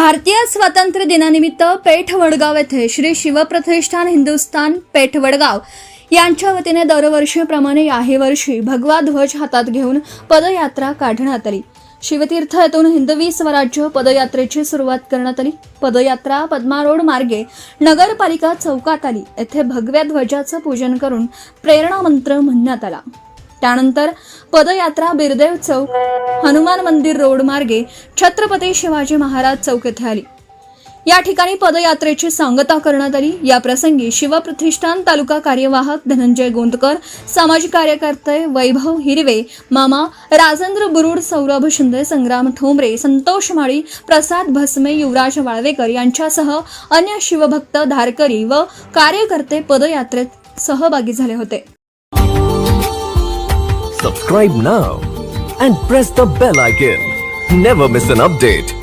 भारतीय स्वातंत्र्य दिनानिमित्त पेठ वडगाव येथे श्री शिवप्रतिष्ठान हिंदुस्थान पेठ वडगाव यांच्या वतीने दरवर्षीप्रमाणे याही वर्षी भगवा ध्वज हातात घेऊन पदयात्रा काढण्यात आली। शिवतीर्थ येथून हिंदवी स्वराज्य पदयात्रेची सुरुवात करण्यात आली। पदयात्रा पद्मा रोड मार्गे नगरपालिका चौकात आली। येथे भगव्या ध्वजाचं पूजन करून प्रेरणा मंत्र म्हणण्यात आला। त्यानंतर पदयात्रा बिरदेव चौक हनुमान मंदिर रोड मार्गे छत्रपती शिवाजी महाराज चौक येथे आली। या ठिकाणी पदयात्रेची सांगता करण्यात आली। या प्रसंगी शिवप्रतिष्ठान तालुका कार्यवाहक धनंजय गोंदकर, सामाजिक कार्यकर्ते वैभव हिरवे, मामा राजेंद्र बुरुड, सौरभ शिंदे, संग्राम ठोंबरे, संतोष माळी, प्रसाद भस्मे, युवराज वाळवेकर यांच्यासह अन्य शिवभक्त, धारकरी व कार्यकर्ते पदयात्रेत सहभागी झाले होते। Subscribe now and press the bell icon. Never miss an update.